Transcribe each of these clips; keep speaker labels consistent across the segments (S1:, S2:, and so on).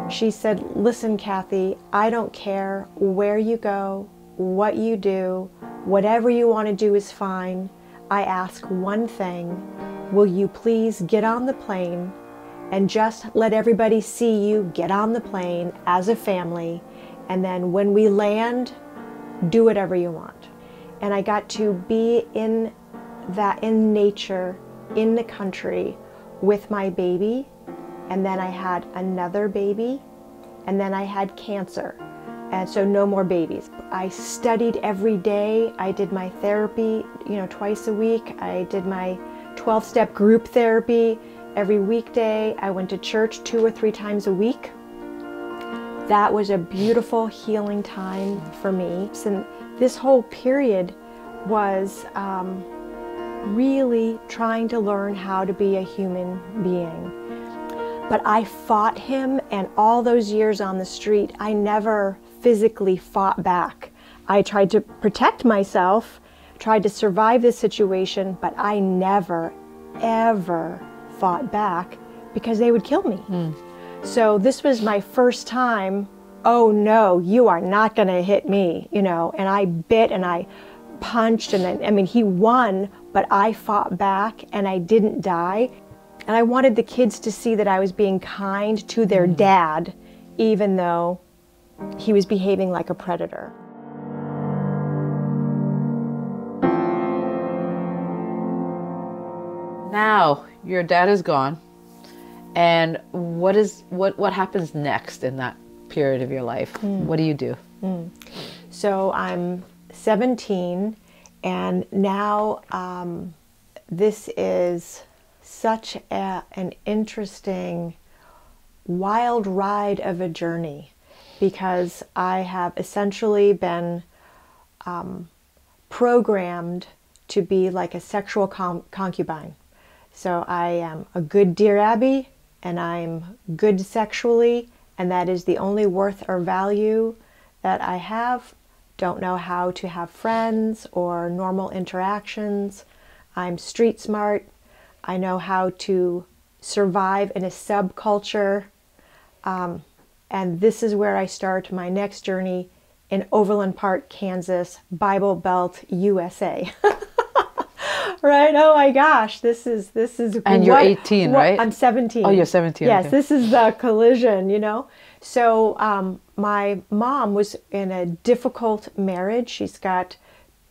S1: She said, listen, Kathy, I don't care where you go, what you do, whatever you want to do is fine. I ask one thing, will you please get on the plane and just let everybody see you get on the plane as a family, and then when we land, do whatever you want. And I got to be in nature, in the country with my baby, and then I had another baby, and then I had cancer, and so no more babies. I studied every day. I did my therapy, twice a week. I did my 12-step group therapy every weekday. I went to church 2 or 3 times a week. That was a beautiful healing time for me. And this whole period was really trying to learn how to be a human being. But I fought him, and all those years on the street, I never physically fought back. I tried to protect myself, tried to survive this situation, but I never, ever fought back because they would kill me. So this was my first time, oh no, you are not gonna hit me, and I bit and I punched, and he won, but I fought back and I didn't die. And I wanted the kids to see that I was being kind to their dad, even though he was behaving like a predator.
S2: Now, your dad is gone. And what happens next in that period of your life? What do you do?
S1: So I'm 17, and now this is such an interesting, wild ride of a journey, because I have essentially been programmed to be like a sexual concubine. So I am a good Dear Abby, and I'm good sexually, and that is the only worth or value that I have. Don't know how to have friends or normal interactions. I'm street smart. I know how to survive in a subculture. And this is where I start my next journey in Overland Park, Kansas, Bible Belt, USA. Right? Oh my gosh, this is.
S2: And you're 18, right?
S1: I'm 17.
S2: Oh, you're 17.
S1: Yes,
S2: okay.
S1: This is the collision, So my mom was in a difficult marriage. She's got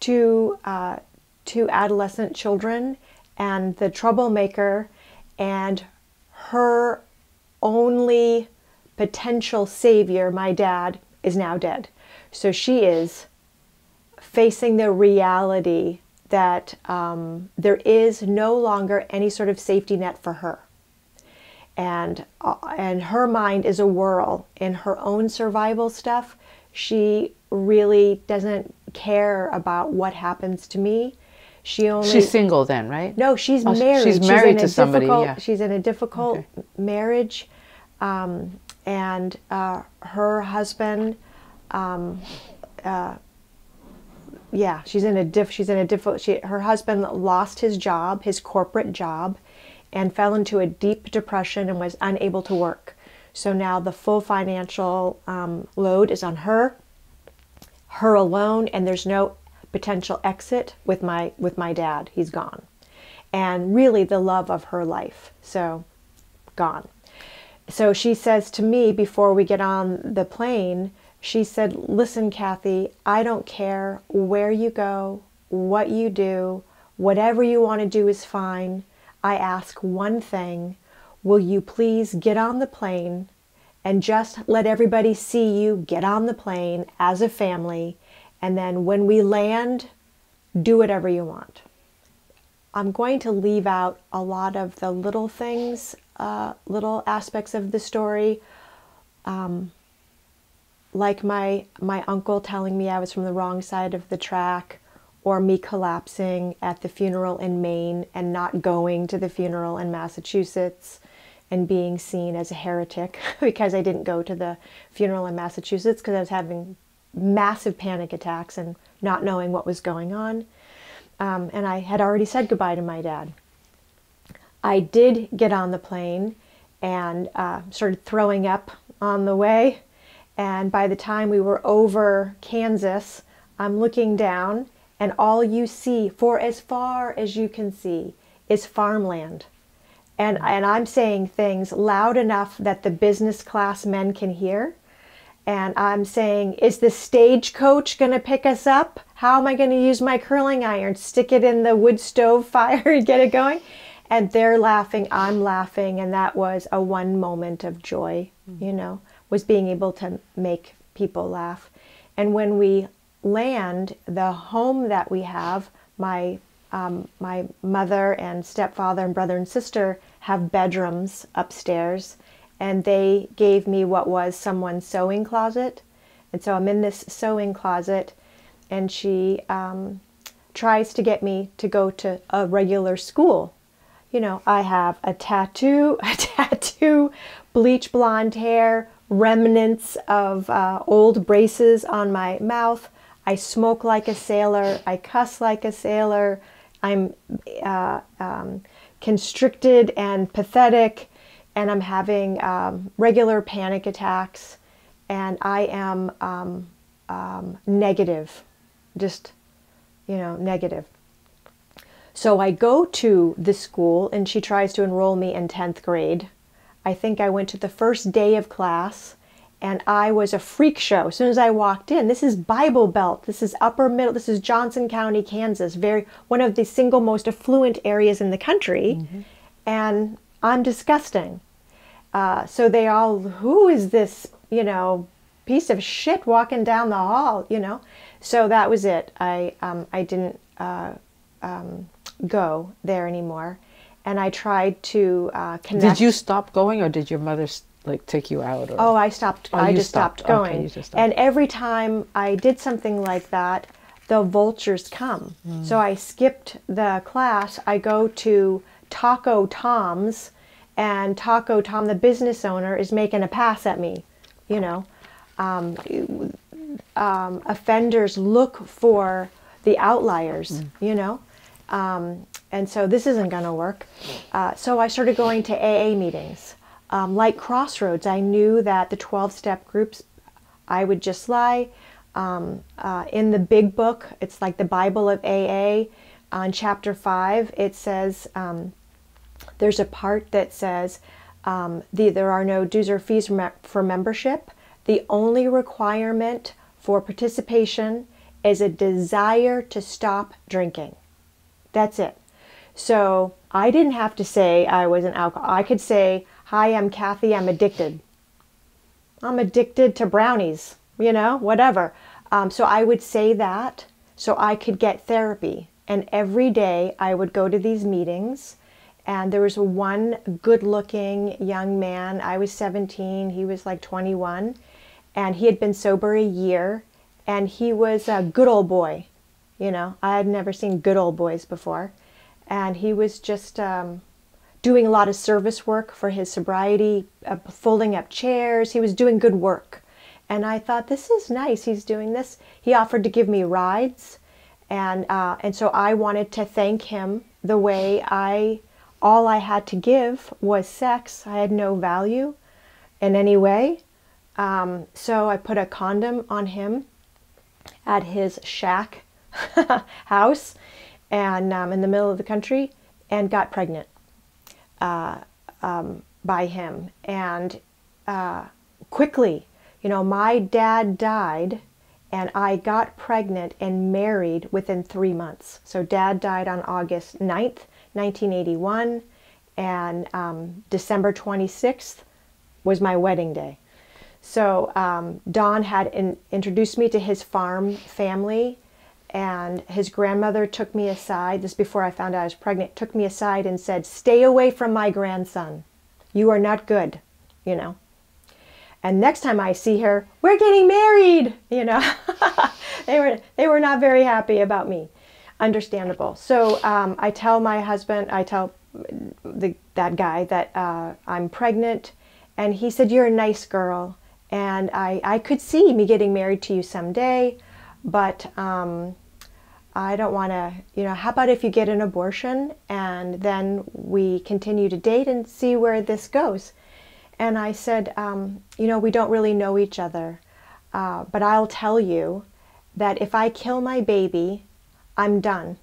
S1: two adolescent children, and the troublemaker and her only potential savior, my dad, is now dead. So she is facing the reality that there is no longer any sort of safety net for her. And her mind is a whirl in her own survival stuff. She really doesn't care about what happens to me. She's
S2: single then, right?
S1: No, she's married.
S2: She's married to somebody, yeah.
S1: She's in a difficult marriage, and her husband, her husband lost his job, his corporate job, and fell into a deep depression and was unable to work. So now the full financial load is on her alone, and there's no potential exit with my dad. He's gone. And really the love of her life. So gone. So she says to me before we get on the plane, she said, listen, Kathy, I don't care where you go, what you do, whatever you want to do is fine. I ask one thing, will you please get on the plane and just let everybody see you get on the plane as a family, and then when we land, do whatever you want. I'm going to leave out a lot of the little things, little aspects of the story, like my uncle telling me I was from the wrong side of the track, or me collapsing at the funeral in Maine and not going to the funeral in Massachusetts and being seen as a heretic because I didn't go to the funeral in Massachusetts because I was having massive panic attacks and not knowing what was going on. And I had already said goodbye to my dad. I did get on the plane and started throwing up on the way. And by the time we were over Kansas, I'm looking down, and all you see, for as far as you can see, is farmland. And I'm saying things loud enough that the business class men can hear. And I'm saying, is the stagecoach going to pick us up? How am I going to use my curling iron? Stick it in the wood stove fire and get it going? And they're laughing, I'm laughing. And that was a one moment of joy, you know, was being able to make people laugh. And when we land, the home that we have, my mother and stepfather and brother and sister have bedrooms upstairs, and they gave me what was someone's sewing closet. And so I'm in this sewing closet, and she tries to get me to go to a regular school. You know, I have a tattoo, bleach blonde hair, remnants of old braces on my mouth. I smoke like a sailor. I cuss like a sailor. I'm constricted and pathetic, and I'm having regular panic attacks, and I am negative, just, you know, negative. So I go to the school, and she tries to enroll me in 10th grade. I think I went to the first day of class, and I was a freak show. As soon as I walked in, this is Bible Belt, this is upper middle, this is Johnson County, Kansas, one of the single most affluent areas in the country, and I'm disgusting. So they all, who is this, you know, piece of shit walking down the hall, you know? So that was it. I didn't go there anymore, and I tried to connect.
S2: Did you stop going, or did your mother like take you out? Or?
S1: Oh, I stopped. I just stopped going.
S2: Okay, you just stopped.
S1: And every time I did something like that, the vultures come. So I skipped the class. I go to Taco Tom's, and Taco Tom, the business owner, is making a pass at me. You know, offenders look for the outliers. You know. And so this isn't going to work. So I started going to AA meetings. Like Crossroads, I knew that the 12-step groups, I would just lie. In the big book, it's like the Bible of AA. On chapter 5, it says, there's a part that says, there are no dues or fees for membership. The only requirement for participation is a desire to stop drinking. That's it. So I didn't have to say I was an alcoholic. I could say, hi, I'm Kathy, I'm addicted. I'm addicted to brownies, you know, whatever. So I would say that so I could get therapy. And every day I would go to these meetings, and there was one good-looking young man. I was 17, he was like 21, and he had been sober a year, and he was a good old boy. You know, I had never seen good old boys before. And he was just doing a lot of service work for his sobriety, folding up chairs. He was doing good work. And I thought, this is nice, he's doing this. He offered to give me rides. And so I wanted to thank him the way all I had to give was sex. I had no value in any way. So I put a condom on him at his shack house, and in the middle of the country, and got pregnant by him. And quickly, you know, my dad died, and I got pregnant and married within 3 months. So Dad died on August 9th, 1981, and December 26th was my wedding day. So Don had introduced me to his farm family, and his grandmother took me aside, this before I found out I was pregnant, took me aside and said, stay away from my grandson. You are not good, you know. And next time I see her, we're getting married, you know. They were not very happy about me. Understandable. So I tell my husband, I tell that guy that I'm pregnant, and he said, you're a nice girl, and I could see me getting married to you someday, but I don't want to, you know, how about if you get an abortion and then we continue to date and see where this goes? And I said, we don't really know each other, but I'll tell you that if I kill my baby, I'm done.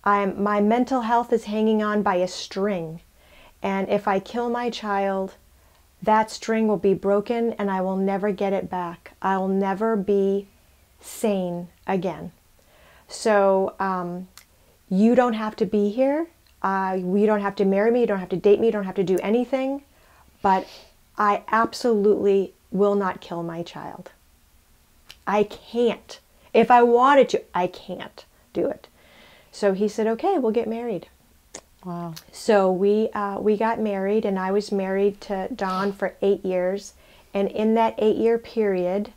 S1: My mental health is hanging on by a string. And if I kill my child, that string will be broken and I will never get it back. I'll never be sane again. So you don't have to be here. You don't have to marry me. You don't have to date me. You don't have to do anything. But I absolutely will not kill my child. I can't. If I wanted to, I can't do it. So he said, okay, we'll get married.
S2: Wow.
S1: So we got married, and I was married to Don for 8 years. And in that 8-year period,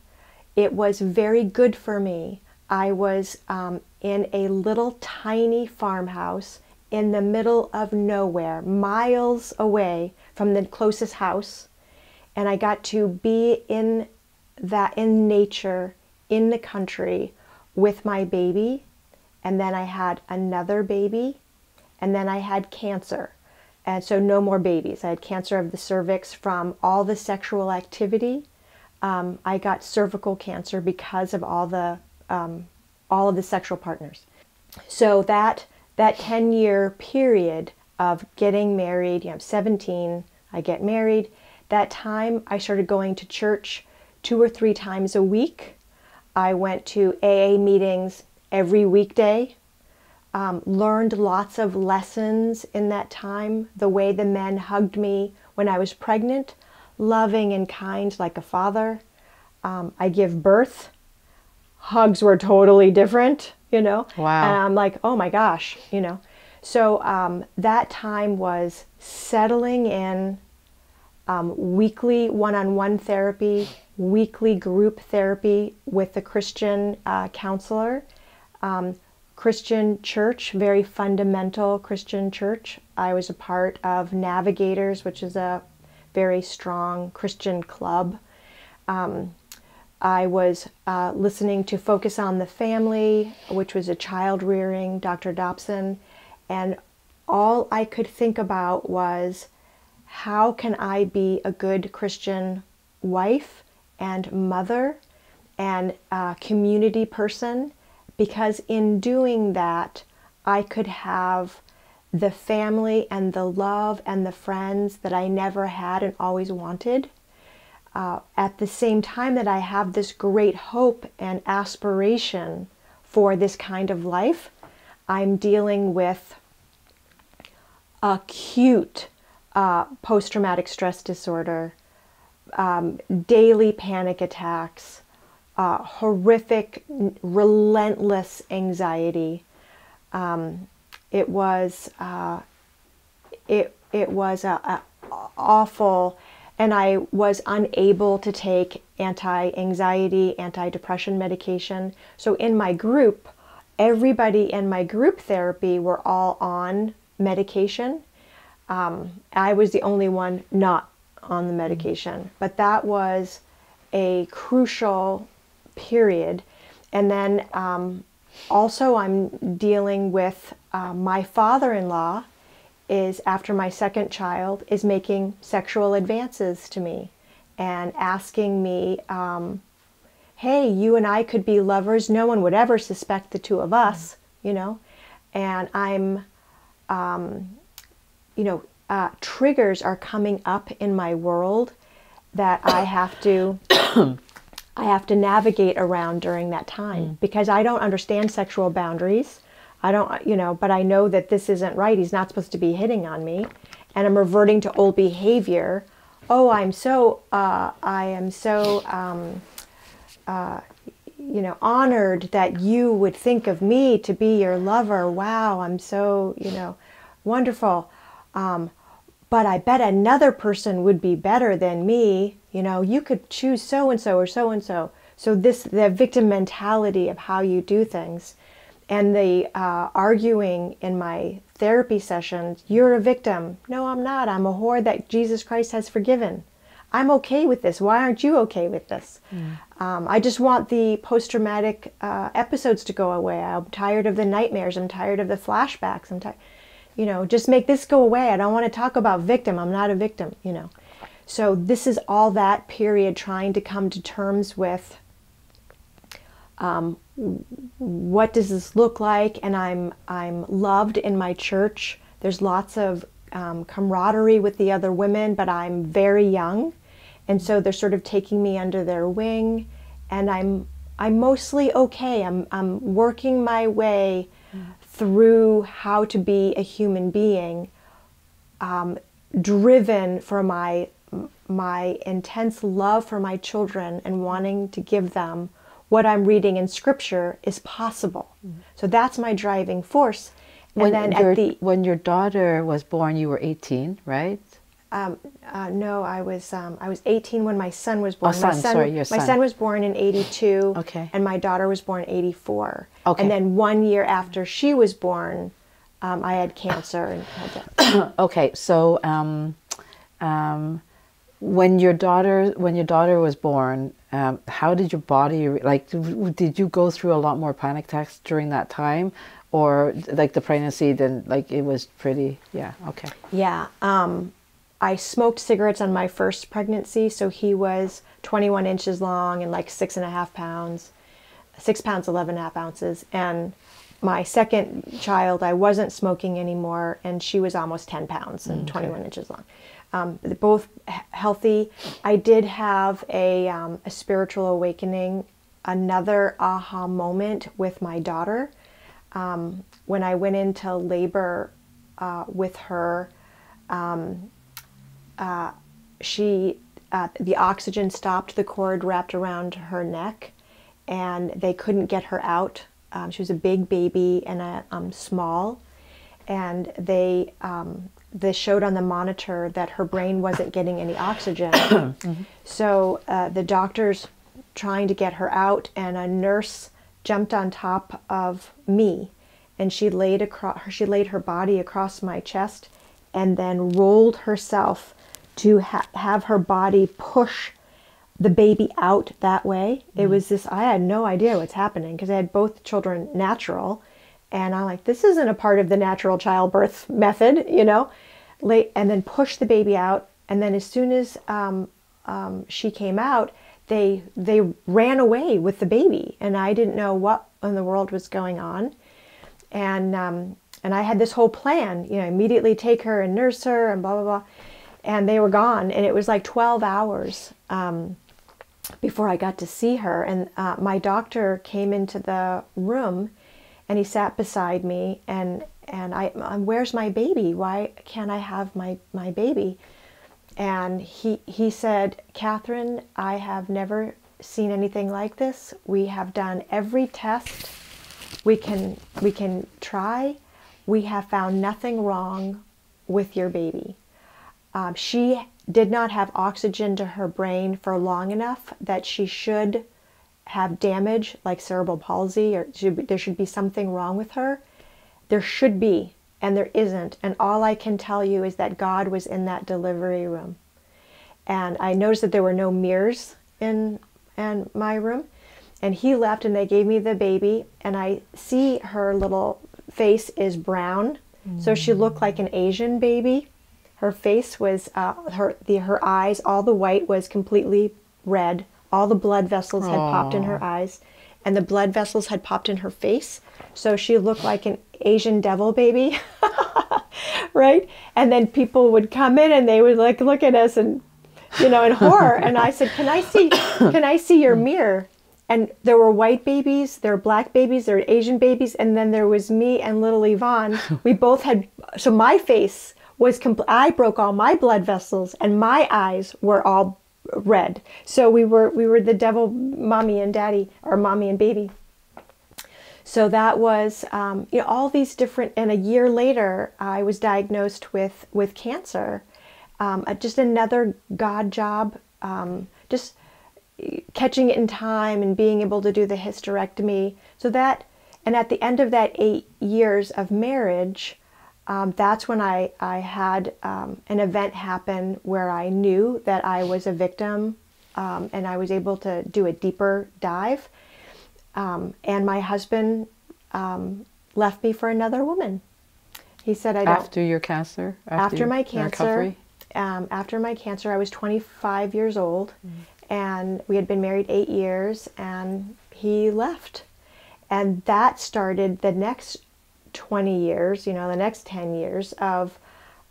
S1: it was very good for me. I was in a little tiny farmhouse in the middle of nowhere, miles away from the closest house. And I got to be in nature, in the country with my baby. And then I had another baby. And then I had cancer. And so no more babies. I had cancer of the cervix from all the sexual activity. I got cervical cancer because of all of the sexual partners. So that 10-year period of getting married, I'm 17, I get married. That time I started going to church 2 or 3 times a week. I went to AA meetings every weekday. Learned lots of lessons in that time. The way the men hugged me when I was pregnant, loving and kind like a father. I give birth. Hugs were totally different, Wow. And I'm like, oh my gosh, So that time was settling in, weekly one-on-one therapy, weekly group therapy with the Christian counselor. Christian church, very fundamental Christian church. I was a part of Navigators, which is a very strong Christian club. I was listening to Focus on the Family, which was a child rearing, Dr. Dobson, and all I could think about was, how can I be a good Christian wife and mother and community person? Because in doing that, I could have the family and the love and the friends that I never had and always wanted. At the same time that I have this great hope and aspiration for this kind of life, I'm dealing with acute post-traumatic stress disorder, daily panic attacks, horrific, relentless anxiety. It was awful, and I was unable to take anti-anxiety, anti-depression medication. So in my group, everybody in my group therapy were all on medication. I was the only one not on the medication, but that was a crucial period. And then also I'm dealing with my father-in-law is, after my second child, is making sexual advances to me and asking me, hey, you and I could be lovers. No one would ever suspect the two of us, And I'm, triggers are coming up in my world that I have to navigate around during that time, because I don't understand sexual boundaries. I don't, but I know that this isn't right. He's not supposed to be hitting on me, and I'm reverting to old behavior. Oh, I am so honored that you would think of me to be your lover. Wow, I'm so, wonderful. But I bet another person would be better than me. You could choose so-and-so or so-and-so. So the victim mentality of how you do things, and the arguing in my therapy sessions, you're a victim. No, I'm not. I'm a whore that Jesus Christ has forgiven. I'm okay with this. Why aren't you okay with this? I just want the post-traumatic episodes to go away. I'm tired of the nightmares. I'm tired of the flashbacks. Just make this go away. I don't want to talk about victim. I'm not a victim, So this is all that period trying to come to terms with what does this look like, and I'm loved in my church. There's lots of camaraderie with the other women, but I'm very young, and so they're sort of taking me under their wing, and I'm mostly okay. I'm working my way through how to be a human being, driven for my intense love for my children and wanting to give them what I'm reading in Scripture is possible. So that's my driving force. And
S2: When your daughter was born, you were 18, right?
S1: No, I was 18 when my son was born.
S2: Oh, your son.
S1: My son was born in 82,
S2: Okay.
S1: and my daughter was born in 84.
S2: Okay.
S1: And then 1 year after she was born, I had cancer and had to.
S2: Okay, so when your daughter was born, how did your body did you go through a lot more panic attacks during that time, or like the pregnancy? Then it was pretty. Yeah. Okay.
S1: Yeah. I smoked cigarettes on my first pregnancy, so he was 21 inches long and like 6.5 pounds, 6 pounds 11.5 ounces, and my second child, I wasn't smoking anymore, and she was almost 10 pounds and 21 inches long. Both healthy. I did have a spiritual awakening, another aha moment with my daughter. When I went into labor with her, the oxygen stopped, the cord wrapped around her neck, and they couldn't get her out. She was a big baby and small, and they showed on the monitor that her brain wasn't getting any oxygen. Mm-hmm. So the doctors trying to get her out, and a nurse jumped on top of me, and she laid her body across my chest, and then rolled herself to have her body push the baby out that way. It was this, I had no idea what's happening because I had both children natural, and I'm like, this isn't a part of the natural childbirth method, and then push the baby out. And then as soon as she came out, they ran away with the baby, and I didn't know what in the world was going on. And I had this whole plan, immediately take her and nurse her and blah, blah, blah. And they were gone, and it was like 12 hours before I got to see her. And my doctor came into the room, and he sat beside me, and I'm, where's my baby? Why can't I have my baby? And he said, Catherine, I have never seen anything like this. We have done every test we can try. We have found nothing wrong with your baby. She did not have oxygen to her brain for long enough that she should have damage like cerebral palsy, or there should be something wrong with her. There should be, and there isn't. And all I can tell you is that God was in that delivery room. And I noticed that there were no mirrors in my room. And he left, and they gave me the baby, and I see her little face is brown. So she looked like an Asian baby. Her face was, her eyes, all the white was completely red. All the blood vessels had popped in her eyes, and the blood vessels had popped in her face. So she looked like an Asian devil baby, right? And then people would come in, and they would look at us and, in horror. And I said, can I see your mirror? And there were white babies, there were black babies, there were Asian babies, and then there was me and little Yvonne. We both had, so my face was I broke all my blood vessels, and my eyes were all red. So we were the devil mommy and daddy, or mommy and baby. So that was, all these different, and a year later, I was diagnosed with cancer. Just another God job, just catching it in time and being able to do the hysterectomy. So that, and at the end of that 8 years of marriage, that's when I had an event happen where I knew that I was a victim, and I was able to do a deeper dive. And my husband left me for another woman. He said, I don't.
S2: After your cancer?
S1: After my cancer.
S2: Recovery?
S1: after my cancer. I was 25 years old, and we had been married 8 years, and he left. And that started the next 20 years, the next 10 years of,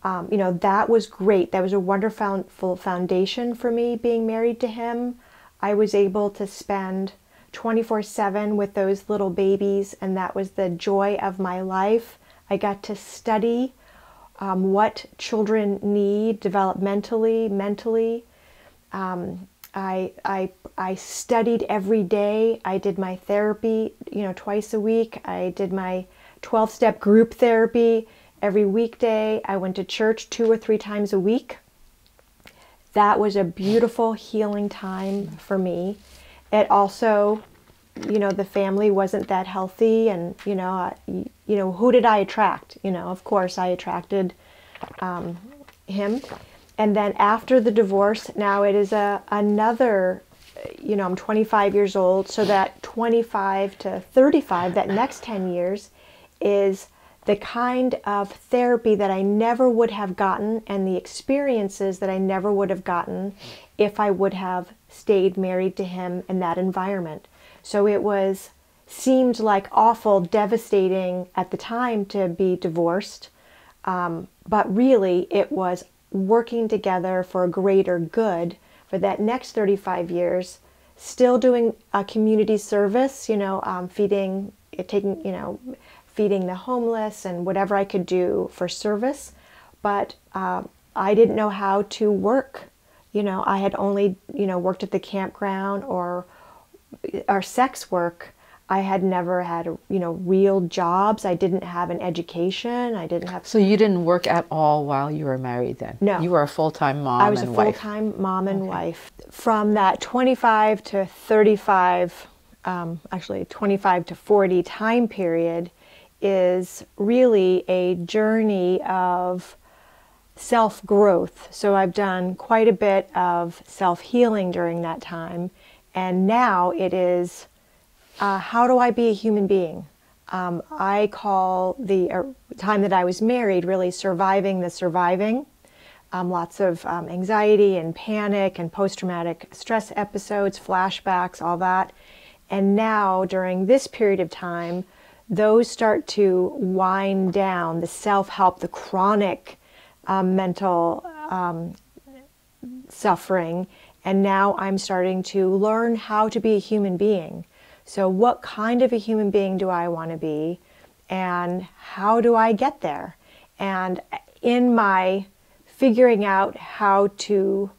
S1: that was great. That was a wonderful foundation for me, being married to him. I was able to spend 24/7 with those little babies, and that was the joy of my life. I got to study what children need developmentally, mentally. I studied every day. I did my therapy, twice a week. I did my 12-step group therapy every weekday. I went to church 2 or 3 times a week. That was a beautiful healing time for me. It also, the family wasn't that healthy, and who did I attract? Of course I attracted him. And then after the divorce, now it is another, I'm 25 years old, so that 25 to 35, that next 10 years, is the kind of therapy that I never would have gotten, and the experiences that I never would have gotten if I would have stayed married to him in that environment. So it seemed like awful, devastating at the time to be divorced, but really it was working together for a greater good for that next 35 years, still doing a community service, feeding the homeless and whatever I could do for service. But I didn't know how to work. I had only, worked at the campground or sex work. I had never had, real jobs. I didn't have an education. I didn't have...
S2: So you didn't work at all while you were married then?
S1: No.
S2: You were a full-time mom
S1: I was
S2: and
S1: a
S2: wife.
S1: full-time mom and wife. From that 25 to 35, actually 25 to 40 time period is really a journey of self-growth. So I've done quite a bit of self-healing during that time. And now it is... how do I be a human being? I call the time that I was married really surviving the surviving. Lots of anxiety and panic and post-traumatic stress episodes, flashbacks, all that. And now during this period of time, those start to wind down, the self-help, the chronic mental suffering. And now I'm starting to learn how to be a human being. So what kind of a human being do I want to be, and how do I get there? And in my figuring out how to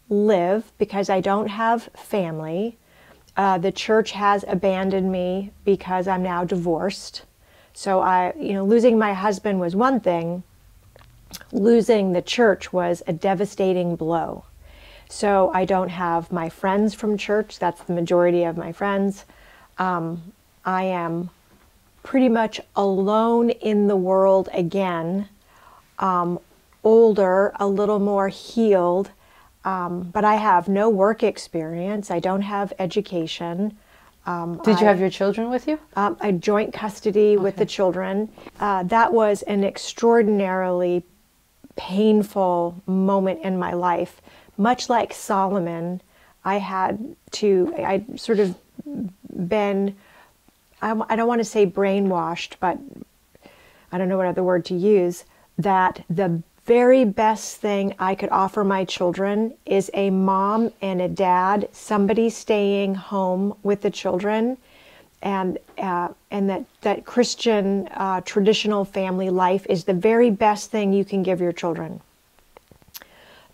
S1: live, because I don't have family, the church has abandoned me because I'm now divorced. So losing my husband was one thing. Losing the church was a devastating blow. So I don't have my friends from church. That's the majority of my friends. I am pretty much alone in the world again, older, a little more healed, but I have no work experience. I don't have education.
S2: Did you have your children with you?
S1: A joint custody with the children. That was an extraordinarily painful moment in my life. Much like Solomon, I'd sort of been, I don't want to say brainwashed, but I don't know what other word to use, that the very best thing I could offer my children is a mom and a dad, somebody staying home with the children, and that Christian traditional family life is the very best thing you can give your children.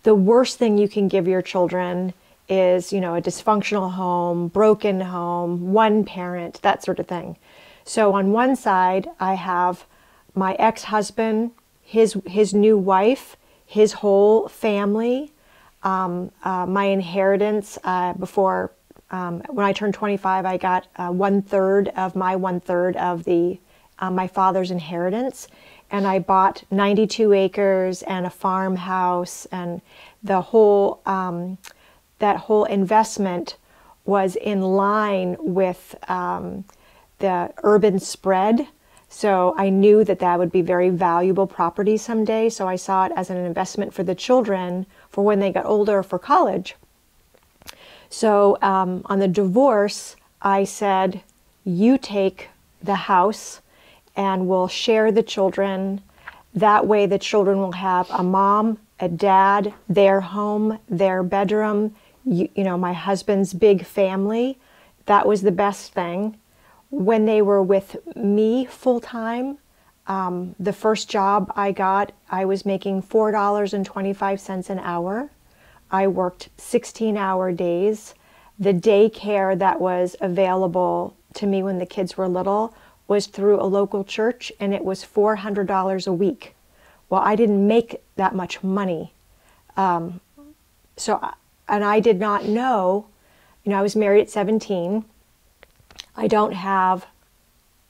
S1: The worst thing you can give your children is, a dysfunctional home, broken home, one parent, that sort of thing. So on one side, I have my ex-husband, his new wife, his whole family, my inheritance. Before, when I turned 25, I got 1/3 of my 1/3 of my father's inheritance. And I bought 92 acres and a farmhouse, and the whole, that whole investment was in line with the urban spread. So I knew that that would be very valuable property someday. So I saw it as an investment for the children for when they got older for college. So on the divorce, I said, you take the house and we'll share the children. That way the children will have a mom, a dad, their home, their bedroom, you know, my husband's big family. That was the best thing. When they were with me full time, the first job I got, I was making $4.25 an hour. I worked 16-hour days. The daycare that was available to me when the kids were little was through a local church, and it was $400 a week. Well, I didn't make that much money. And I did not know, you know, I was married at 17. I don't have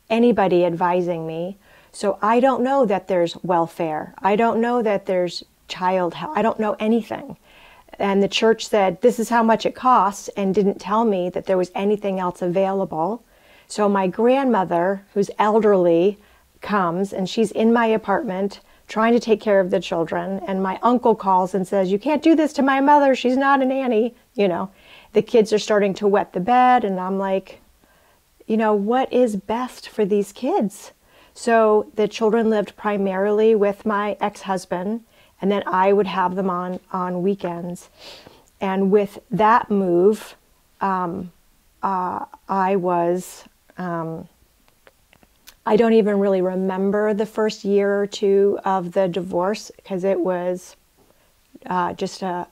S1: anybody advising me. So I don't know that there's welfare. I don't know that there's child help. I don't know anything. And the church said, this is how much it costs, and didn't tell me that there was anything else available. So my grandmother, who's elderly, comes, and she's in my apartment trying to take care of the children. And my uncle calls and says, you can't do this to my mother. She's not a nanny. You know, the kids are starting to wet the bed. And I'm like, you know, what is best for these kids? So the children lived primarily with my ex-husband, and then I would have them on weekends. And with that move, I don't even really remember the first year or two of the divorce, because it was just a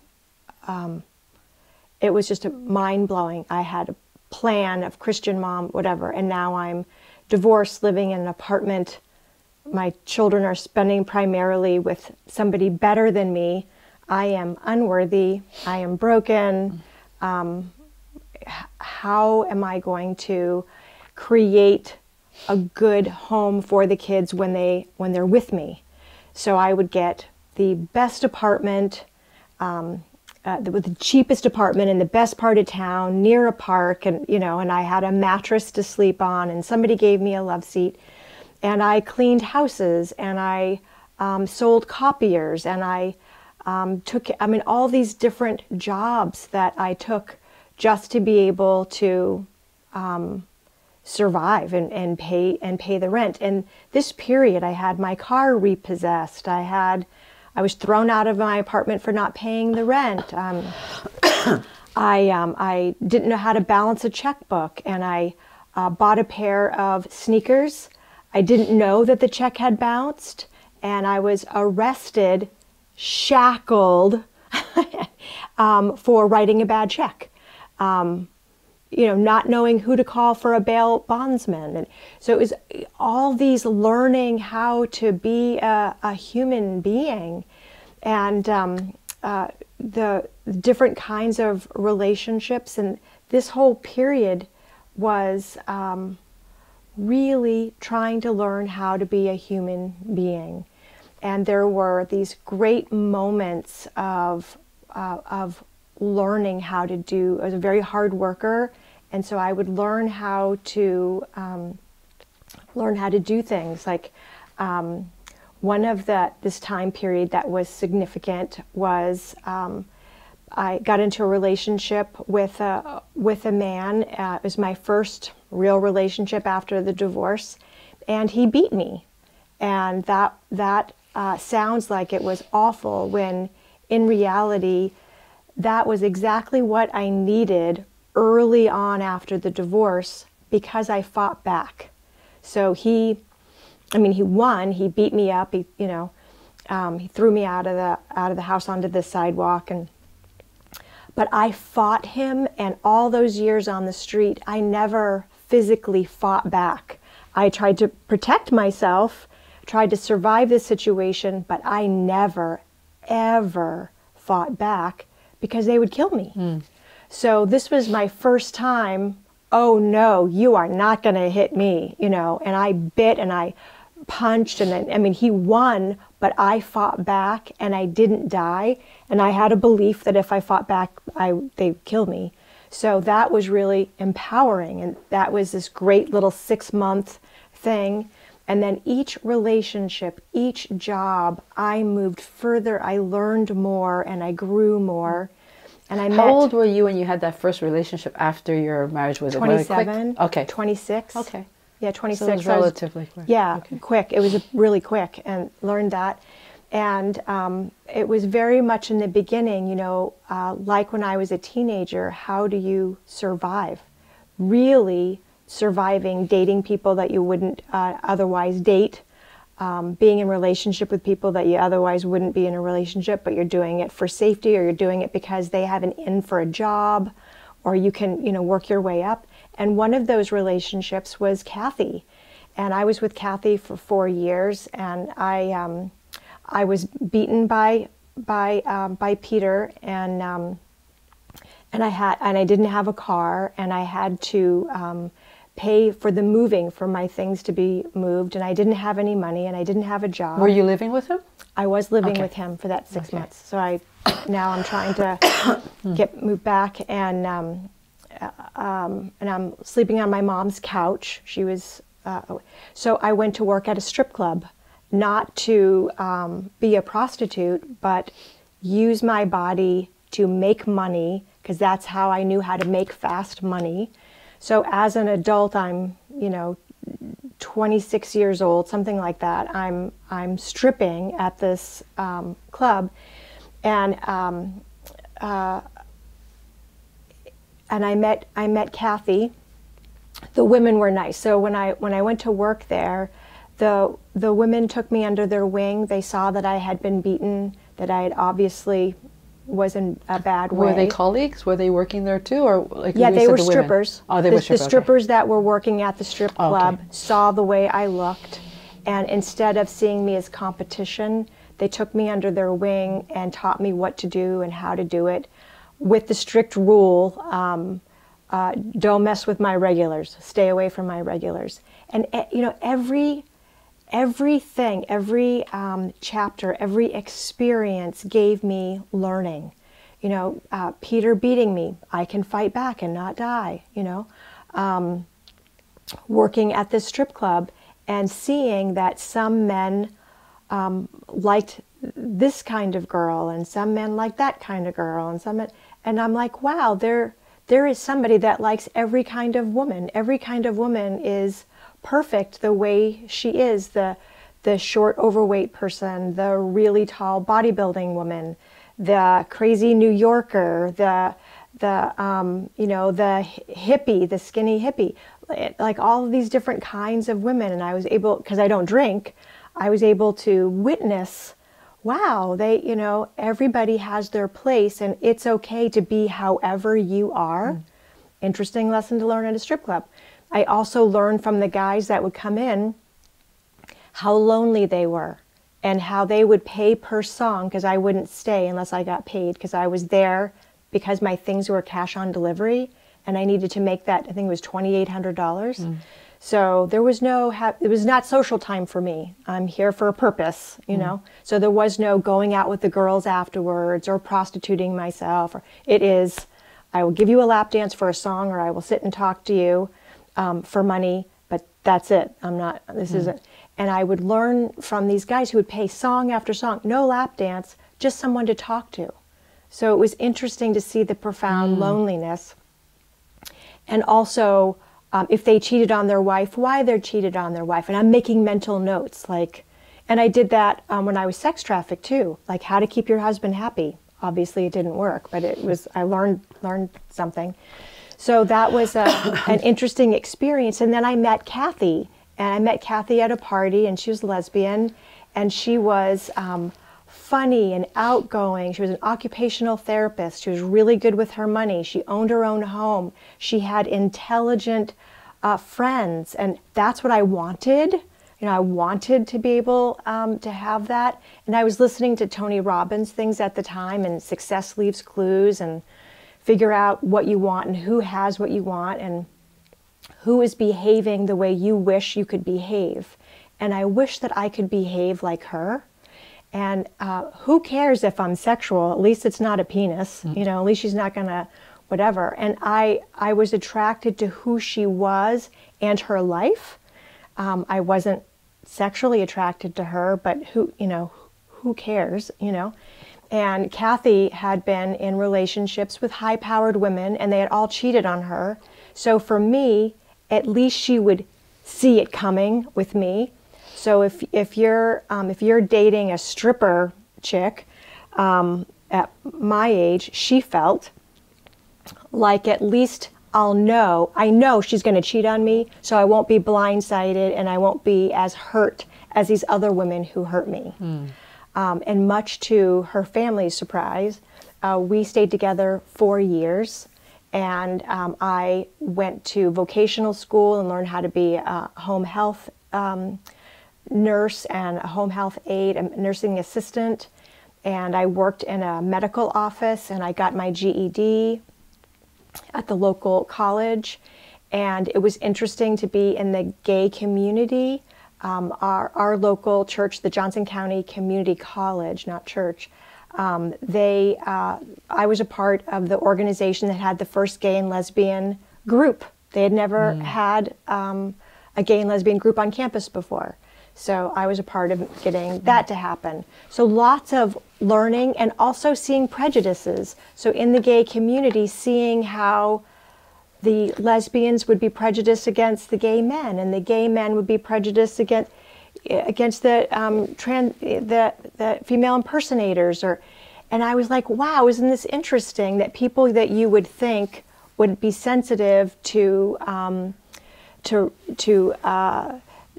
S1: mind-blowing. I had a plan of Christian mom, whatever, and now I'm divorced, living in an apartment. My children are spending primarily with somebody better than me. I am unworthy. I am broken. How am I going to create a good home for the kids when they're with me? So I would get the best apartment, with the cheapest apartment in the best part of town, near a park, and you know, and I had a mattress to sleep on, and somebody gave me a love seat, and I cleaned houses, and I sold copiers, and I took, I mean, all these different jobs that I took just to be able to survive and pay the rent. And this period, I had my car repossessed. I was thrown out of my apartment for not paying the rent. I didn't know how to balance a checkbook, and I bought a pair of sneakers. I didn't know that the check had bounced, and I was arrested, shackled for writing a bad check. You know, not knowing who to call for a bail bondsman. And so it was all these learning how to be a human being, and the different kinds of relationships. And this whole period was really trying to learn how to be a human being. And there were these great moments of learning how to do. I was a very hard worker, and so I would learn how to do things. Like one of this time period that was significant was I got into a relationship with a man. It was my first real relationship after the divorce, and he beat me. And that sounds like it was awful, when in reality, that was exactly what I needed early on after the divorce, because I fought back. So he won. He beat me up. He threw me out of the house onto the sidewalk, but I fought him. And all those years on the street, I never physically fought back. I tried to protect myself, tried to survive the situation, but I never, ever fought back, because they would kill me. So this was my first time, oh no, you are not going to hit me, you know, and I bit and I punched, and he won, but I fought back and I didn't die. And I had a belief that if I fought back, they'd kill me. So that was really empowering. And that was this great little 6-month thing. And then each relationship, each job, I moved further, I learned more, and I grew more. And I met...
S2: How old were you when you had that first relationship after your marriage? Was it really quick?
S1: 27.
S2: Okay.
S1: 26.
S2: Okay.
S1: Yeah, 26.
S2: So it was relatively quick.
S1: Yeah,
S2: okay.
S1: quick. It was really quick, and learned that. And it was very much in the beginning, you know, like when I was a teenager, how do you survive? Really surviving, dating people that you wouldn't otherwise date, being in relationship with people that you otherwise wouldn't be in a relationship, but you're doing it for safety, or you're doing it because they have an in for a job, or you can, you know, work your way up. And one of those relationships was Kathy. And I was with Kathy for 4 years, and I was beaten by Peter, and I didn't have a car, and I had to pay for the moving for my things to be moved, and I didn't have any money, and I didn't have a job.
S2: Were you living with him?
S1: I was living
S2: Okay.
S1: with him for that 6 months. So now I'm trying to moved back, and I'm sleeping on my mom's couch. She was so I went to work at a strip club, not to be a prostitute, but use my body to make money, because that's how I knew how to make fast money. So as an adult, I'm, you know, 26 years old, something like that. I'm stripping at this club, and I met Kathy. The women were nice. So when I went to work there, the women took me under their wing. They saw that I had been beaten, that I had obviously was in a bad way.
S2: Were they colleagues? Were they working there too, or like?
S1: Yeah, they were
S2: the
S1: strippers.
S2: Oh, they were strippers.
S1: The strippers that were working at the strip club
S2: okay.
S1: saw the way I looked, and instead of seeing me as competition, they took me under their wing and taught me what to do and how to do it, with the strict rule: don't mess with my regulars, stay away from my regulars. And you know, everything, every chapter, every experience gave me learning. You know, Peter beating me, I can fight back and not die. You know, working at this strip club and seeing that some men liked this kind of girl, and some men like that kind of girl, and some men, and I'm like, wow, there is somebody that likes every kind of woman. Every kind of woman is perfect the way she is. The short, overweight person, the really tall bodybuilding woman, the crazy New Yorker, the you know, the hippie, the skinny hippie, like all of these different kinds of women. And I was able, because I don't drink, I was able to witness, wow, you know, everybody has their place, and it's okay to be however you are. Interesting lesson to learn at a strip club. I also learned from the guys that would come in how lonely they were, and how they would pay per song, because I wouldn't stay unless I got paid, because I was there because my things were cash on delivery, and I needed to make that, I think it was $2,800. So there was no, it was not social time for me. I'm here for a purpose, you know. So there was no going out with the girls afterwards or prostituting myself. Or it is, I will give you a lap dance for a song, or I will sit and talk to you for money, but that's it. I'm not, this isn't. And I would learn from these guys who would pay song after song, no lap dance, just someone to talk to. So it was interesting to see the profound loneliness. And also, if they cheated on their wife, why they cheated on their wife. And I'm making mental notes, like, and I did that when I was sex trafficked too, like how to keep your husband happy. Obviously it didn't work, but it was, I learned something. So that was an interesting experience. And then I met Kathy, and I met Kathy at a party, and she was lesbian, and she was funny and outgoing. She was an occupational therapist. She was really good with her money. She owned her own home. She had intelligent friends, and that's what I wanted. You know, I wanted to be able to have that. And I was listening to Tony Robbins things at the time, and Success Leaves Clues, and figure out what you want and who has what you want and who is behaving the way you wish you could behave. And I wish that I could behave like her. And who cares if I'm sexual? At least it's not a penis. You know, at least she's not gonna whatever. And I was attracted to who she was and her life. I wasn't sexually attracted to her, but who cares, And Kathy had been in relationships with high-powered women, and they had all cheated on her. So for me, at least she would see it coming with me. So if you're dating a stripper chick at my age, she felt like at least I know she's going to cheat on me, so I won't be blindsided and I won't be as hurt as these other women who hurt me. And much to her family's surprise, we stayed together 4 years, and I went to vocational school and learned how to be a home health nurse and a home health aide, a nursing assistant, and I worked in a medical office, and I got my GED at the local college. And it was interesting to be in the gay community. Our local church, the Johnson County Community College, not church, I was a part of the organization that had the first gay and lesbian group. They had never had a gay and lesbian group on campus before. So I was a part of getting that to happen. So lots of learning and also seeing prejudices. So in the gay community, seeing how the lesbians would be prejudiced against the gay men, and the gay men would be prejudiced against the female impersonators. And I was like, wow, isn't this interesting that people that you would think would be sensitive to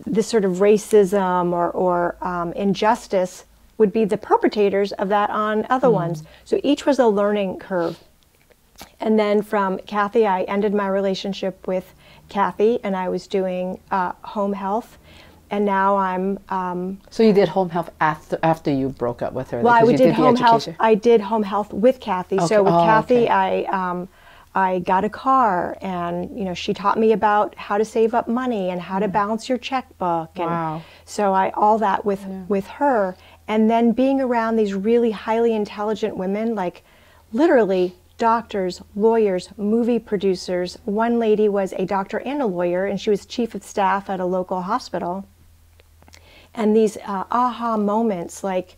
S1: this sort of racism or injustice would be the perpetrators of that on other ones. So each was a learning curve. And then from Kathy, I ended my relationship with Kathy, and I was doing home health. And now I'm...
S2: So you did home health after you broke up with her?
S1: Well, I did home health. I did home health with Kathy. Okay. So with Kathy, okay. I got a car, and she taught me about how to save up money and how to balance your checkbook. And
S2: wow.
S1: So all that with her, and then being around these really highly intelligent women, like literally doctors, lawyers, movie producers. One lady was a doctor and a lawyer, and she was chief of staff at a local hospital. And these aha moments, like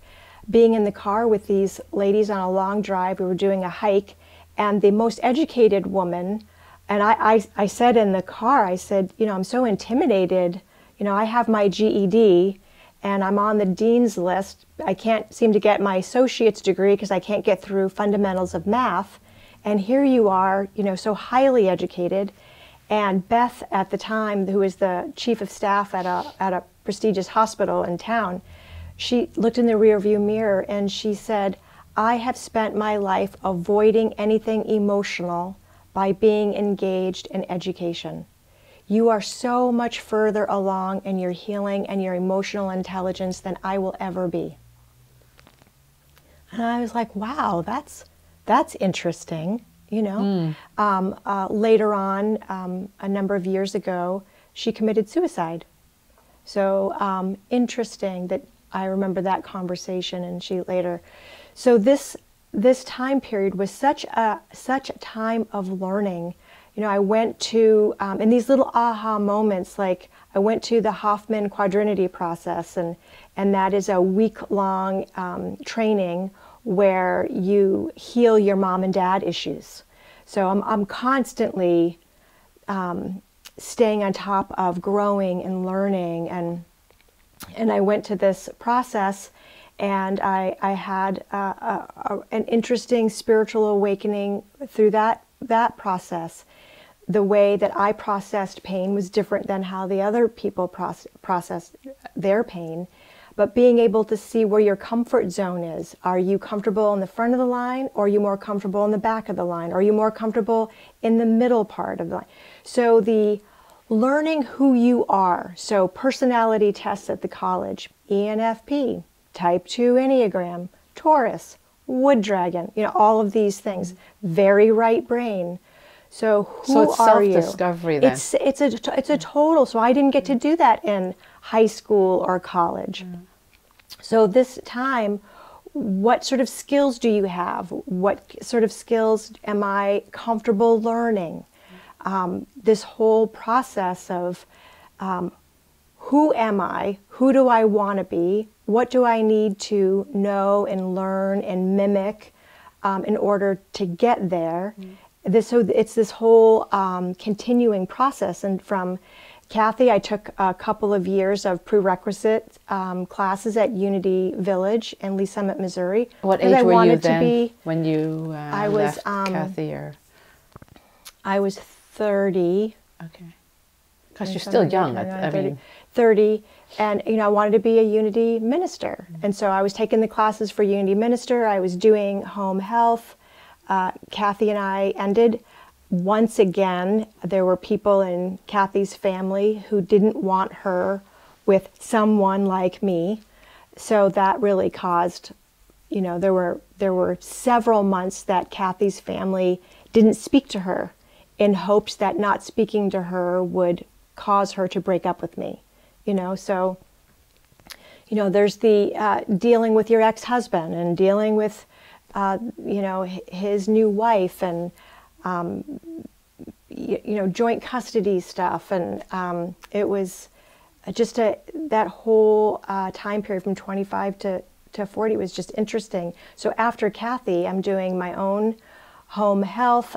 S1: being in the car with these ladies on a long drive, we were doing a hike, and the most educated woman, and I said in the car, I said, I'm so intimidated. I have my GED, and I'm on the dean's list. I can't seem to get my associate's degree because I can't get through fundamentals of math. And here you are, so highly educated. And Beth, at the time, who was the chief of staff at a prestigious hospital in town, she looked in the rearview mirror and she said, I have spent my life avoiding anything emotional by being engaged in education. You are so much further along in your healing and your emotional intelligence than I will ever be. And I was like, wow, that's interesting, Later on, a number of years ago, she committed suicide. So interesting that I remember that conversation, and she later. So this time period was such a time of learning. I went to, in these little aha moments, like I went to the Hoffman Quadrinity process, and that is a week-long training where you heal your mom and dad issues. So I'm constantly staying on top of growing and learning, and I went to this process, and I had an interesting spiritual awakening through that process. The way that I processed pain was different than how the other people processed their pain. But being able to see where your comfort zone is. Are you comfortable in the front of the line, or are you more comfortable in the back of the line? Are you more comfortable in the middle part of the line? So the learning who you are. So personality tests at the college, ENFP, type 2 Enneagram, Taurus, Wood Dragon, all of these things. Very right brain. So who are you?
S2: So it's self-discovery then.
S1: It's a total. So I didn't get to do that in high school or college. So this time, what sort of skills do you have? What sort of skills am I comfortable learning? This whole process of who am I? Who do I want to be? What do I need to know and learn and mimic in order to get there? So it's this whole continuing process. And from Kathy, I took a couple of years of prerequisite classes at Unity Village in Lee Summit, Missouri.
S2: What age were you then when you left Kathy?
S1: I was 30.
S2: Okay. Because you're still young. I mean,
S1: 30. And, I wanted to be a Unity minister. And so I was taking the classes for Unity minister. I was doing home health. Kathy and I ended. Once again, there were people in Kathy's family who didn't want her with someone like me. So that really caused, there were several months that Kathy's family didn't speak to her in hopes that not speaking to her would cause her to break up with me. So, there's the dealing with your ex-husband and dealing with, his new wife and, joint custody stuff. And it was just that whole time period from 25 to 40 was just interesting. So after Kathy, I'm doing my own home health.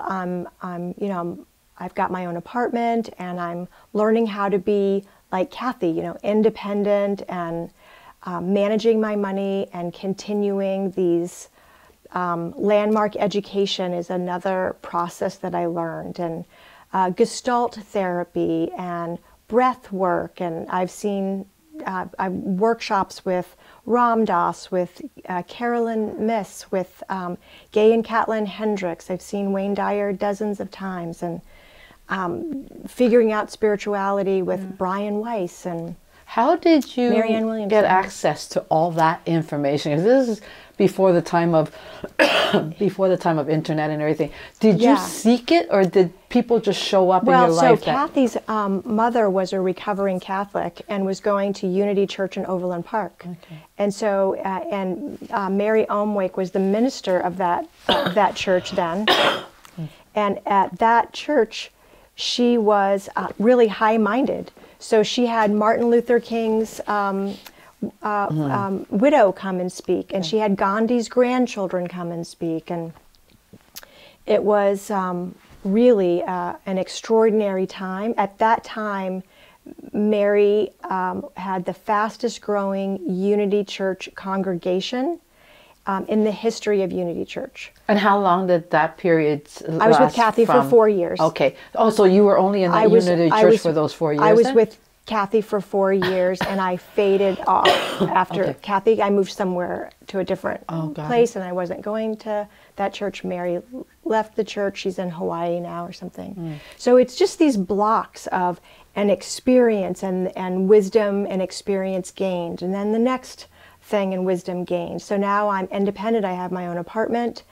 S1: I've got my own apartment and I'm learning how to be like Kathy, independent and managing my money and continuing these landmark education is another process that I learned, and Gestalt therapy and breath work. And I've seen workshops with Ram Dass, with Carolyn Miss, with Gay and Catlin Hendricks. I've seen Wayne Dyer dozens of times, and figuring out spirituality with Brian Weiss and
S2: how did you
S1: Marianne Williamson.
S2: Get access to all that information? 'Cause this is before the time of internet and everything. Did you seek it, or did people just show up in your life?
S1: Well, so Kathy's mother was a recovering Catholic and was going to Unity Church in Overland Park.
S2: Okay.
S1: And so, Mary Omwake was the minister of that church then. And at that church, she was really high-minded. So she had Martin Luther King's widow come and speak, and she had Gandhi's grandchildren come and speak, and it was really an extraordinary time. At that time, Mary had the fastest growing Unity Church congregation in the history of Unity Church.
S2: And how long did that period last?
S1: I was with Kathy for 4 years.
S2: Okay. Oh, so you were only in that Unity Church for those 4 years?
S1: I was with Kathy for 4 years, and I faded off after Kathy. I moved somewhere to a different place, and I wasn't going to that church. Mary left the church. She's in Hawaii now or something. So it's just these blocks of an experience and wisdom and experience gained, and then the next thing and wisdom gained. So now I'm independent. I have my own apartment.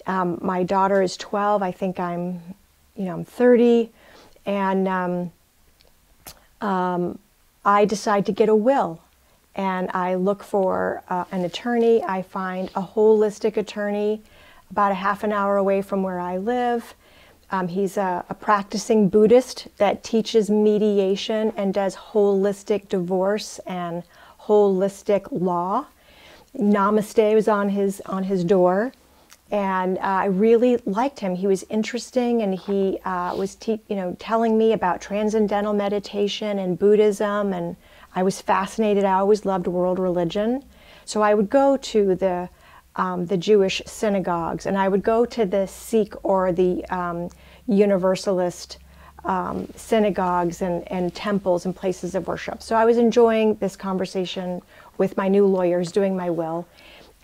S1: My daughter is 12. I think I'm 30, and I decide to get a will, and I look for an attorney. I find a holistic attorney about a half an hour away from where I live. He's a practicing Buddhist that teaches mediation and does holistic divorce and holistic law. Namaste was on his door, and I really liked him. He was interesting, and he was telling me about transcendental meditation and Buddhism, and I was fascinated. I always loved world religion, so I would go to the Jewish synagogues, and I would go to the Sikh or the Universalist synagogues and temples and places of worship. So I was enjoying this conversation with my new lawyers doing my will.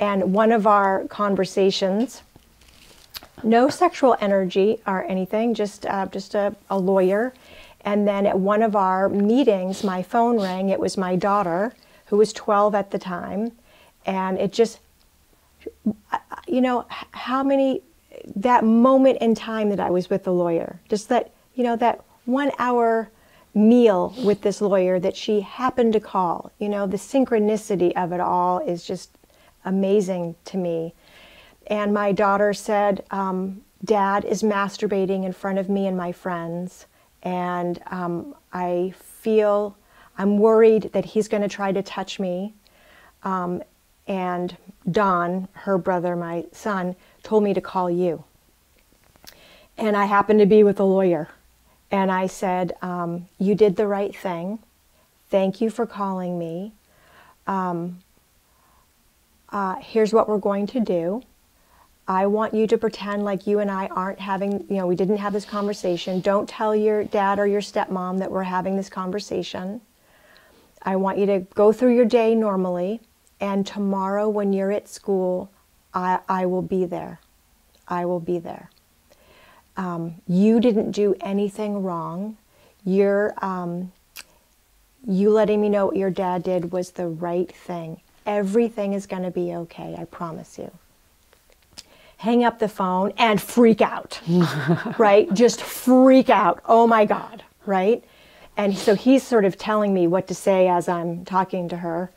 S1: And one of our conversations, no sexual energy or anything, just a lawyer. And then at one of our meetings, my phone rang. It was my daughter, who was 12 at the time. And it just, that moment in time that I was with the lawyer, just that, that 1 hour meal with this lawyer that she happened to call, the synchronicity of it all is just amazing to me. And my daughter said, Dad is masturbating in front of me and my friends, and I I'm worried that he's going to try to touch me. And Don, her brother, my son, told me to call you. And I happened to be with a lawyer. And I said, you did the right thing. Thank you for calling me. Here's what we're going to do. I want you to pretend like you and I aren't having, we didn't have this conversation. Don't tell your dad or your stepmom that we're having this conversation. I want you to go through your day normally. And tomorrow when you're at school, I will be there. I will be there. You didn't do anything wrong. You letting me know what your dad did was the right thing. Everything is going to be okay, I promise you. Hang up the phone and freak out, right? Just freak out. Oh my God, right? And so he's sort of telling me what to say as I'm talking to her.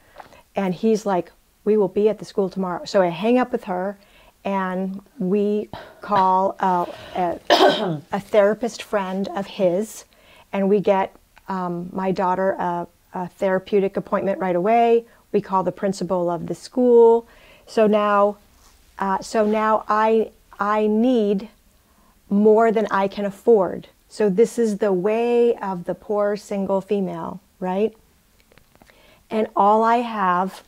S1: And he's like, we will be at the school tomorrow. So I hang up with her and we call a therapist friend of his, and we get my daughter a therapeutic appointment right away. We call the principal of the school. So now I need more than I can afford. So this is the way of the poor single female, right? And all I have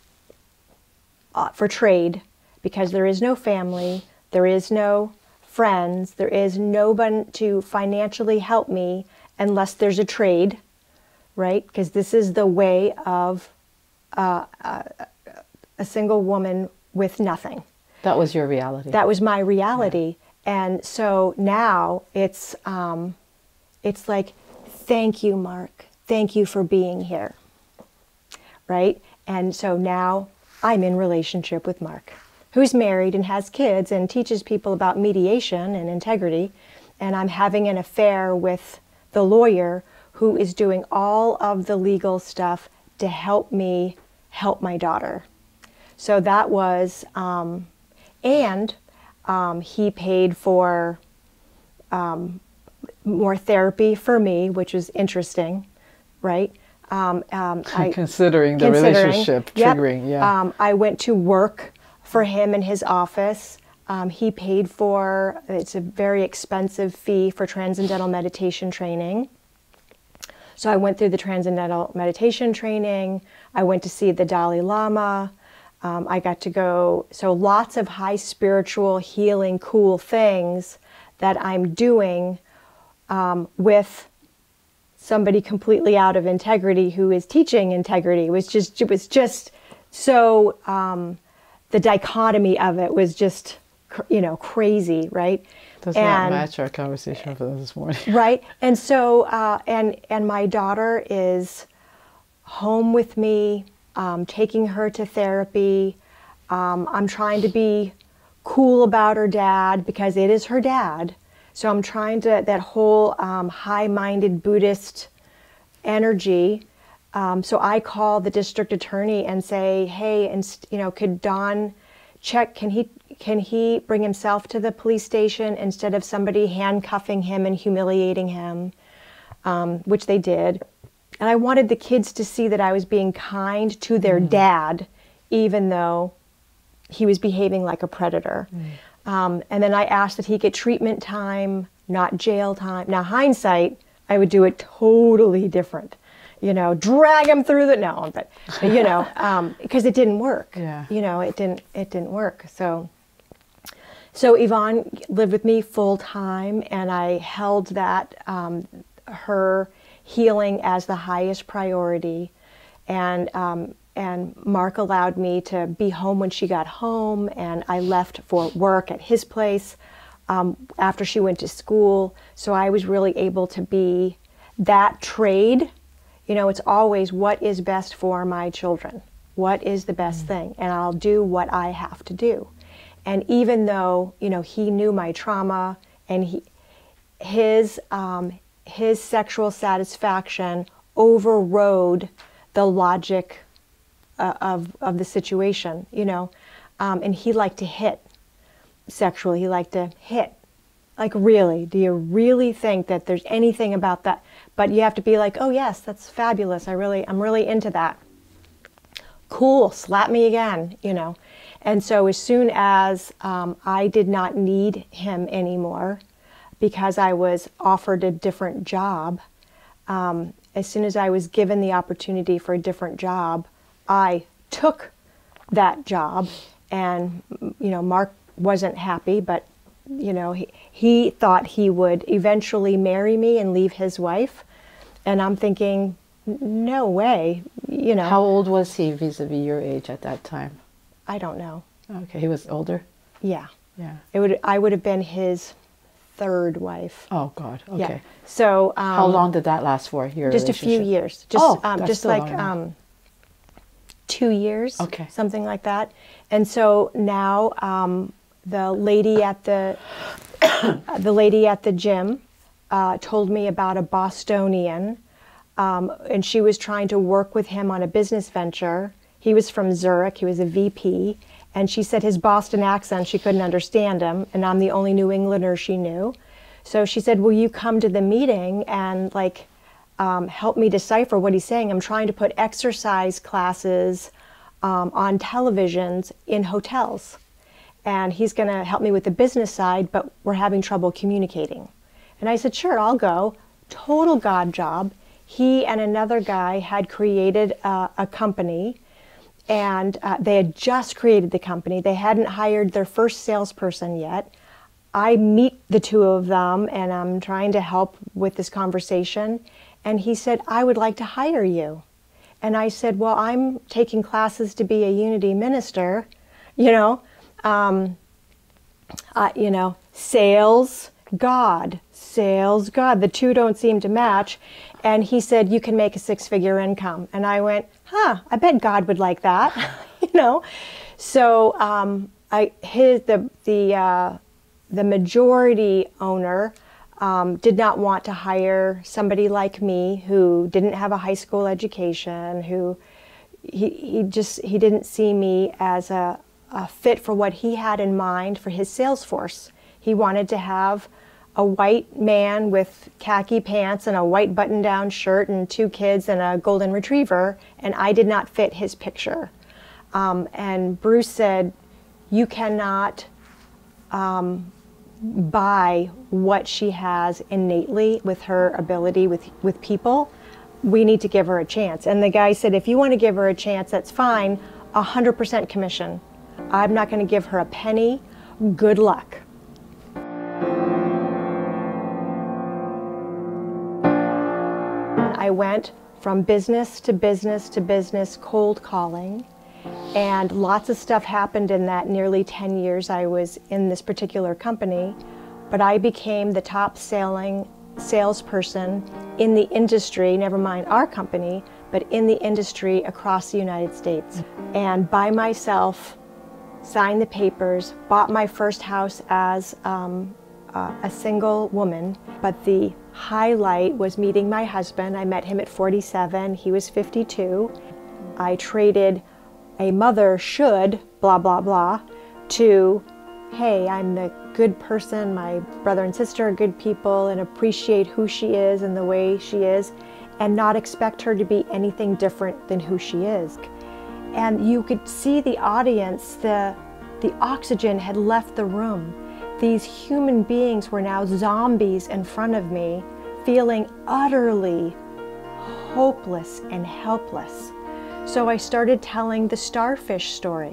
S1: for trade, because there is no family, there is no friends, there is no one to financially help me unless there's a trade, right? Because this is the way of a single woman with nothing.
S2: That was your reality.
S1: That was my reality. Yeah. And so now it's like, thank you, Mark. Thank you for being here. Right? And so now I'm in relationship with Mark, who's married and has kids and teaches people about mediation and integrity. And I'm having an affair with the lawyer who is doing all of the legal stuff to help me help my daughter. So that was, he paid for more therapy for me, which was interesting, right?
S2: Considering the relationship triggering, yeah.
S1: I went to work for him in his office. He paid for, it's a very expensive fee for transcendental meditation training. So I went through the transcendental meditation training. I went to see the Dalai Lama. I got to go, so lots of high spiritual healing, cool things that I'm doing with somebody completely out of integrity who is teaching integrity. It was just so, the dichotomy of it was just, crazy, right?
S2: Does not match our conversation for this morning.
S1: Right. And so, and my daughter is home with me, taking her to therapy. I'm trying to be cool about her dad because it is her dad. So I'm trying to, that whole high-minded Buddhist energy. So I call the district attorney and say, hey, and could Don check, can he bring himself to the police station instead of somebody handcuffing him and humiliating him, which they did. And I wanted the kids to see that I was being kind to their dad, even though he was behaving like a predator. And then I asked that he get treatment time, not jail time. Now, hindsight, I would do it totally different. Drag him through but because it didn't work. Yeah. It didn't work. So Yvonne lived with me full time, and I held that her healing as the highest priority, and Mark allowed me to be home when she got home, and I left for work at his place after she went to school. So I was really able to be that trade. It's always what is best for my children. What is the best thing? And I'll do what I have to do. And even though, he knew my trauma, and his sexual satisfaction overrode the logic of the situation, and he liked to hit sexually. He liked to hit, Like, really? Do you really think that there's anything about that? But you have to be like, oh yes, that's fabulous. I'm really into that. Cool, slap me again, you know. And so as soon as I did not need him anymore because I was offered a different job, as soon as I was given the opportunity for a different job, I took that job. And, you know, Mark wasn't happy, but, you know, he thought he would eventually marry me and leave his wife. And I'm thinking, no way, you know.
S2: How old was he vis-a-vis your age at that time?
S1: I don't know.
S2: Okay, he was older?
S1: Yeah.
S2: Yeah.
S1: I would have been his third wife.
S2: Oh, God. Okay.
S1: Yeah. So
S2: how long did that last for, your
S1: just a few
S2: relationship?
S1: years. Just
S2: that's
S1: just
S2: still
S1: like
S2: long enough.
S1: 2 years.
S2: Okay.
S1: Something like that. And so now the lady at the gym told me about a Bostonian, and she was trying to work with him on a business venture. He was from Zurich. He was a VP. And she said his Boston accent, she couldn't understand him, and I'm the only New Englander she knew. So she said, will you come to the meeting and like help me decipher what he's saying? I'm trying to put exercise classes on televisions in hotels. And he's going to help me with the business side, but we're having trouble communicating. And I said, sure, I'll go. Total God job. He and another guy had created a company. And they had just created the company. They hadn't hired their first salesperson yet. I meet the two of them, and I'm trying to help with this conversation. And he said, I would like to hire you. And I said, well, I'm taking classes to be a Unity minister, you know, sales, God. The two don't seem to match. And he said, you can make a 6-figure income. And I went, I bet God would like that, you know. So the majority owner did not want to hire somebody like me who didn't have a high school education, who he didn't see me as a fit for what he had in mind for his sales force. He wanted to have a white man with khaki pants and a white button-down shirt and 2 kids and a golden retriever, and I did not fit his picture. And Bruce said, you cannot buy what she has innately with her ability with people. We need to give her a chance. And the guy said, if you want to give her a chance, that's fine, 100% commission. I'm not going to give her a penny. Good luck. I went from business to business to business, cold calling, and lots of stuff happened in that nearly 10 years I was in this particular company, but I became the top selling salesperson in the industry, never mind our company, but in the industry across the United States. And by myself, signed the papers, bought my first house as a single woman, but the highlight was meeting my husband. I met him at 47, he was 52. I traded a mother should, blah, blah, blah, to, hey, I'm the good person, my brother and sister are good people, and appreciate who she is and the way she is, and not expect her to be anything different than who she is. And you could see the audience, the oxygen had left the room. These human beings were now zombies in front of me, feeling utterly hopeless and helpless. So I started telling the starfish story,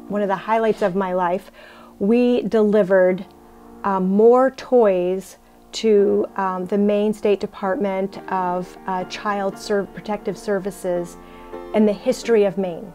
S1: one of the highlights of my life. We delivered more toys to the Maine State Department of Child Protective Services in the history of Maine.